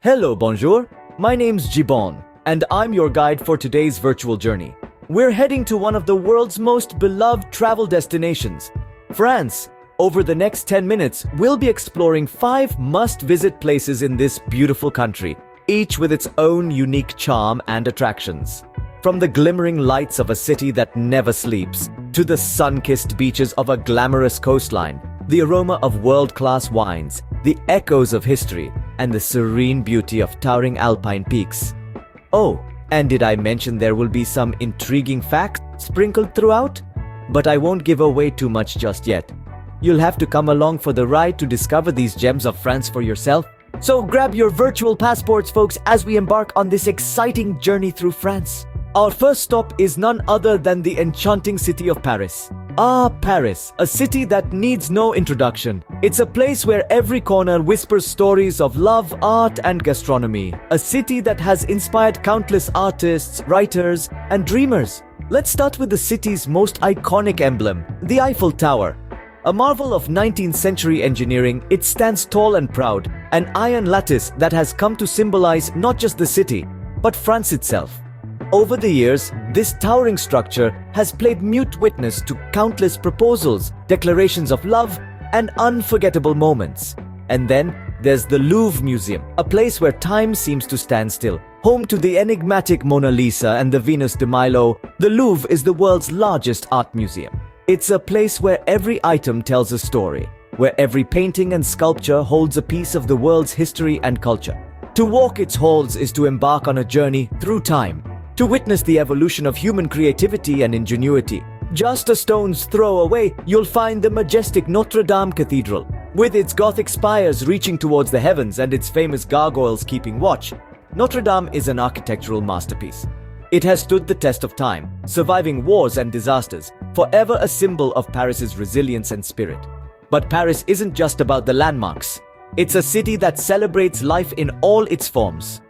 Hello, bonjour. My name's Gibbon, and I'm your guide for today's virtual journey. We're heading to one of the world's most beloved travel destinations, France. Over the next 10 minutes, we'll be exploring 5 must-visit places in this beautiful country, each with its own unique charm and attractions. From the glimmering lights of a city that never sleeps, to the sun-kissed beaches of a glamorous coastline, the aroma of world-class wines, the echoes of history, and the serene beauty of towering alpine peaks. Oh, and did I mention there will be some intriguing facts sprinkled throughout? But I won't give away too much just yet. You'll have to come along for the ride to discover these gems of France for yourself. So grab your virtual passports, folks, as we embark on this exciting journey through France. Our first stop is none other than the enchanting city of Paris. Ah, Paris, a city that needs no introduction. It's a place where every corner whispers stories of love, art, and gastronomy. A city that has inspired countless artists, writers, and dreamers. Let's start with the city's most iconic emblem, the Eiffel Tower. A marvel of 19th century engineering, it stands tall and proud, an iron lattice that has come to symbolize not just the city, but France itself. Over the years, this towering structure has played mute witness to countless proposals, declarations of love, and unforgettable moments. And then there's the Louvre Museum, a place where time seems to stand still. Home to the enigmatic Mona Lisa and the Venus de Milo, the Louvre is the world's largest art museum. It's a place where every item tells a story, where every painting and sculpture holds a piece of the world's history and culture. To walk its halls is to embark on a journey through time, to witness the evolution of human creativity and ingenuity. Just a stone's throw away, you'll find the majestic Notre Dame Cathedral. With its Gothic spires reaching towards the heavens and its famous gargoyles keeping watch, Notre Dame is an architectural masterpiece. It has stood the test of time, surviving wars and disasters, forever a symbol of Paris's resilience and spirit. But Paris isn't just about the landmarks. It's a city that celebrates life in all its forms.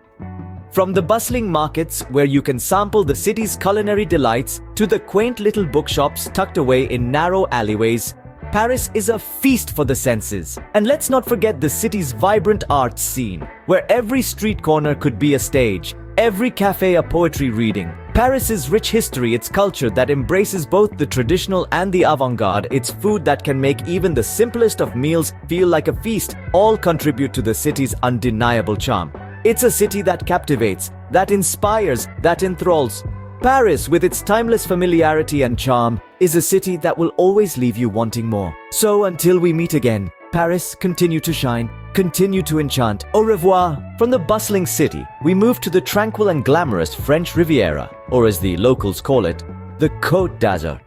From the bustling markets where you can sample the city's culinary delights to the quaint little bookshops tucked away in narrow alleyways, Paris is a feast for the senses. And let's not forget the city's vibrant arts scene, where every street corner could be a stage, every cafe a poetry reading. Paris's rich history, its culture that embraces both the traditional and the avant-garde, its food that can make even the simplest of meals feel like a feast, all contribute to the city's undeniable charm. It's a city that captivates, that inspires, that enthralls. Paris, with its timeless familiarity and charm, is a city that will always leave you wanting more. So until we meet again, Paris, continue to shine, continue to enchant. Au revoir. From the bustling city, we move to the tranquil and glamorous French Riviera, or as the locals call it, the Côte d'Azur.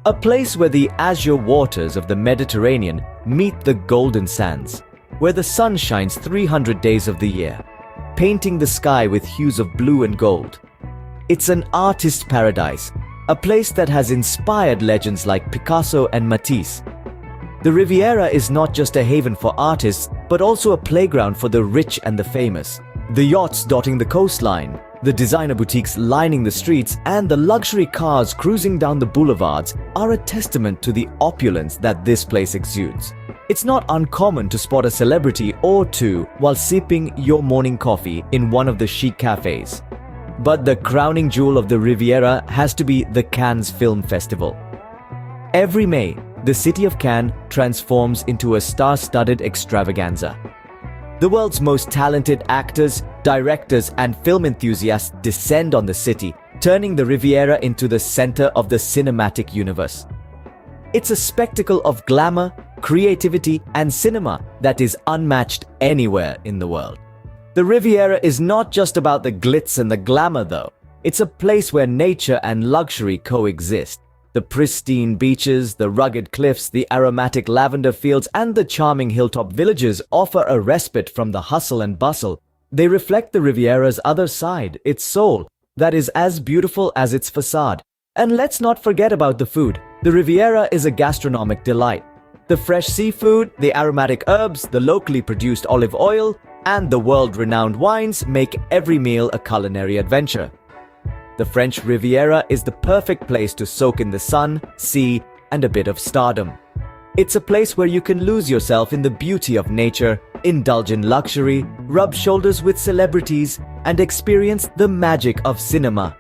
A place where the azure waters of the Mediterranean meet the golden sands, where the sun shines 300 days of the year, painting the sky with hues of blue and gold. It's an artist's paradise, a place that has inspired legends like Picasso and Matisse. The Riviera is not just a haven for artists, but also a playground for the rich and the famous. The yachts dotting the coastline, the designer boutiques lining the streets, and the luxury cars cruising down the boulevards are a testament to the opulence that this place exudes. It's not uncommon to spot a celebrity or two while sipping your morning coffee in one of the chic cafes. But the crowning jewel of the Riviera has to be the Cannes Film Festival. Every May, the city of Cannes transforms into a star-studded extravaganza. The world's most talented actors, directors, and film enthusiasts descend on the city, turning the Riviera into the center of the cinematic universe. It's a spectacle of glamour, creativity, and cinema that is unmatched anywhere in the world. The Riviera is not just about the glitz and the glamour, though. It's a place where nature and luxury coexist. The pristine beaches, the rugged cliffs, the aromatic lavender fields, and the charming hilltop villages offer a respite from the hustle and bustle. They reflect the Riviera's other side, its soul, that is as beautiful as its facade. And let's not forget about the food. The Riviera is a gastronomic delight. The fresh seafood, the aromatic herbs, the locally produced olive oil, and the world-renowned wines make every meal a culinary adventure. The French Riviera is the perfect place to soak in the sun, sea, and a bit of stardom. It's a place where you can lose yourself in the beauty of nature indulge in luxury, rub shoulders with celebrities, and experience the magic of cinema.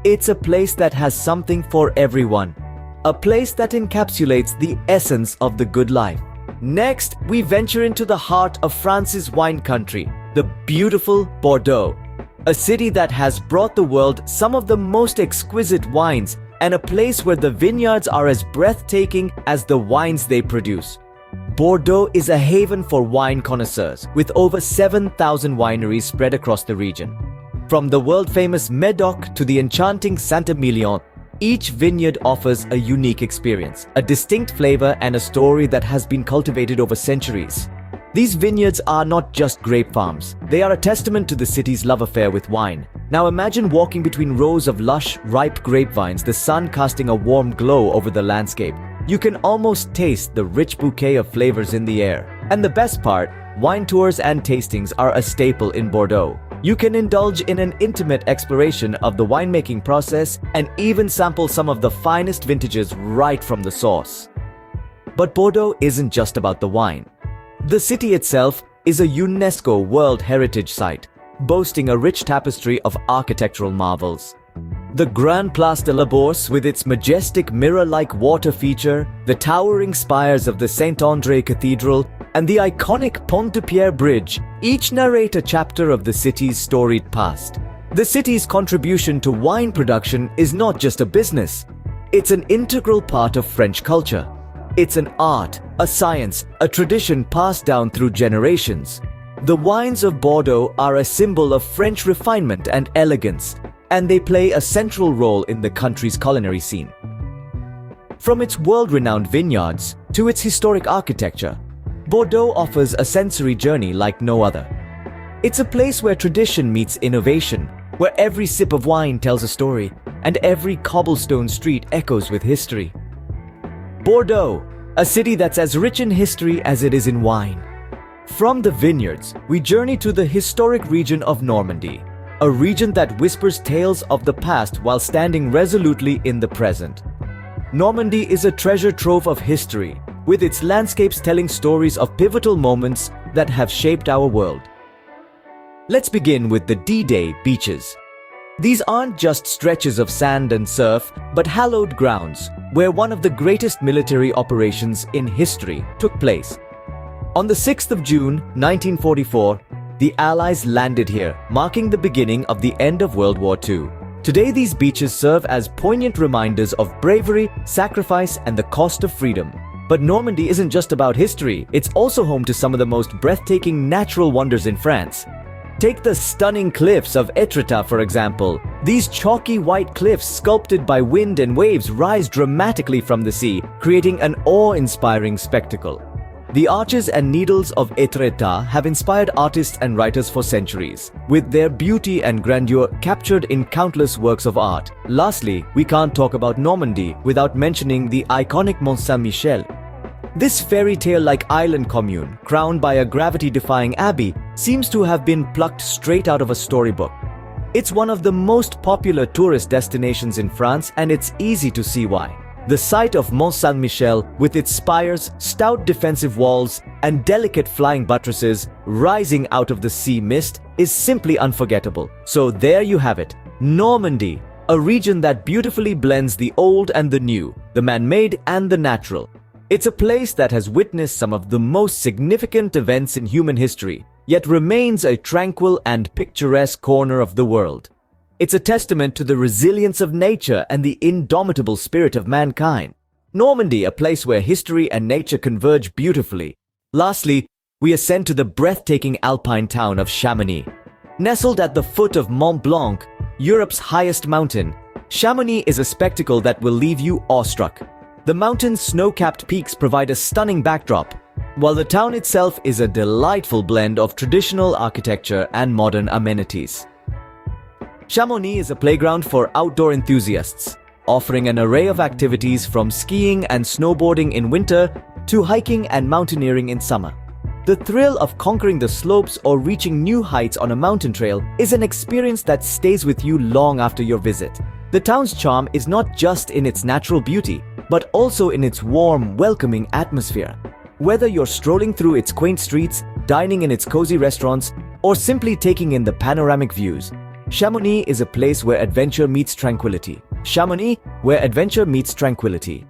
It's a place that has something for everyone. A place that encapsulates the essence of the good life. Next, we venture into the heart of France's wine country, the beautiful Bordeaux. A city that has brought the world some of the most exquisite wines and a place where the vineyards are as breathtaking as the wines they produce. Bordeaux is a haven for wine connoisseurs with over 7,000 wineries spread across the region. From the world-famous Médoc to the enchanting Saint-Emilion, each vineyard offers a unique experience, a distinct flavor, and a story that has been cultivated over centuries. These vineyards are not just grape farms, they are a testament to the city's love affair with wine. Now imagine walking between rows of lush, ripe grapevines, the sun casting a warm glow over the landscape. You can almost taste the rich bouquet of flavors in the air. And the best part, wine tours and tastings are a staple in Bordeaux. You can indulge in an intimate exploration of the winemaking process and even sample some of the finest vintages right from the source. But Bordeaux isn't just about the wine. The city itself is a UNESCO World Heritage Site, boasting a rich tapestry of architectural marvels. The Grand Place de la Bourse, with its majestic mirror-like water feature, the towering spires of the Saint-André Cathedral, and the iconic Pont de Pierre Bridge, each narrate a chapter of the city's storied past. The city's contribution to wine production is not just a business. It's an integral part of French culture. It's an art, a science, a tradition passed down through generations. The wines of Bordeaux are a symbol of French refinement and elegance, and they play a central role in the country's culinary scene. From its world-renowned vineyards to its historic architecture, Bordeaux offers a sensory journey like no other. It's a place where tradition meets innovation, where every sip of wine tells a story, and every cobblestone street echoes with history. Bordeaux, a city that's as rich in history as it is in wine. From the vineyards, we journey to the historic region of Normandy, a region that whispers tales of the past while standing resolutely in the present. Normandy is a treasure trove of history, with its landscapes telling stories of pivotal moments that have shaped our world. Let's begin with the D-Day beaches. These aren't just stretches of sand and surf, but hallowed grounds, where one of the greatest military operations in history took place. On the 6th of June, 1944, the Allies landed here, marking the beginning of the end of World War II. Today, these beaches serve as poignant reminders of bravery, sacrifice, and the cost of freedom. But Normandy isn't just about history, it's also home to some of the most breathtaking natural wonders in France. Take the stunning cliffs of Etretat, for example. These chalky white cliffs sculpted by wind and waves rise dramatically from the sea, creating an awe-inspiring spectacle. The arches and needles of Etretat have inspired artists and writers for centuries, with their beauty and grandeur captured in countless works of art. Lastly, we can't talk about Normandy without mentioning the iconic Mont Saint-Michel. This fairy tale-like island commune, crowned by a gravity-defying abbey, seems to have been plucked straight out of a storybook. It's one of the most popular tourist destinations in France, and it's easy to see why. The site of Mont Saint-Michel, with its spires, stout defensive walls, and delicate flying buttresses rising out of the sea mist, is simply unforgettable. So there you have it, Normandy, a region that beautifully blends the old and the new, the man-made and the natural. It's a place that has witnessed some of the most significant events in human history, yet remains a tranquil and picturesque corner of the world. It's a testament to the resilience of nature and the indomitable spirit of mankind. Normandy, a place where history and nature converge beautifully. Lastly, we ascend to the breathtaking alpine town of Chamonix. Nestled at the foot of Mont Blanc, Europe's highest mountain, Chamonix is a spectacle that will leave you awestruck. The mountain's snow-capped peaks provide a stunning backdrop, while the town itself is a delightful blend of traditional architecture and modern amenities. Chamonix is a playground for outdoor enthusiasts, offering an array of activities from skiing and snowboarding in winter to hiking and mountaineering in summer. The thrill of conquering the slopes or reaching new heights on a mountain trail is an experience that stays with you long after your visit. The town's charm is not just in its natural beauty, but also in its warm, welcoming atmosphere. Whether you're strolling through its quaint streets, dining in its cozy restaurants, or simply taking in the panoramic views, Chamonix is a place where adventure meets tranquility. Chamonix, where adventure meets tranquility.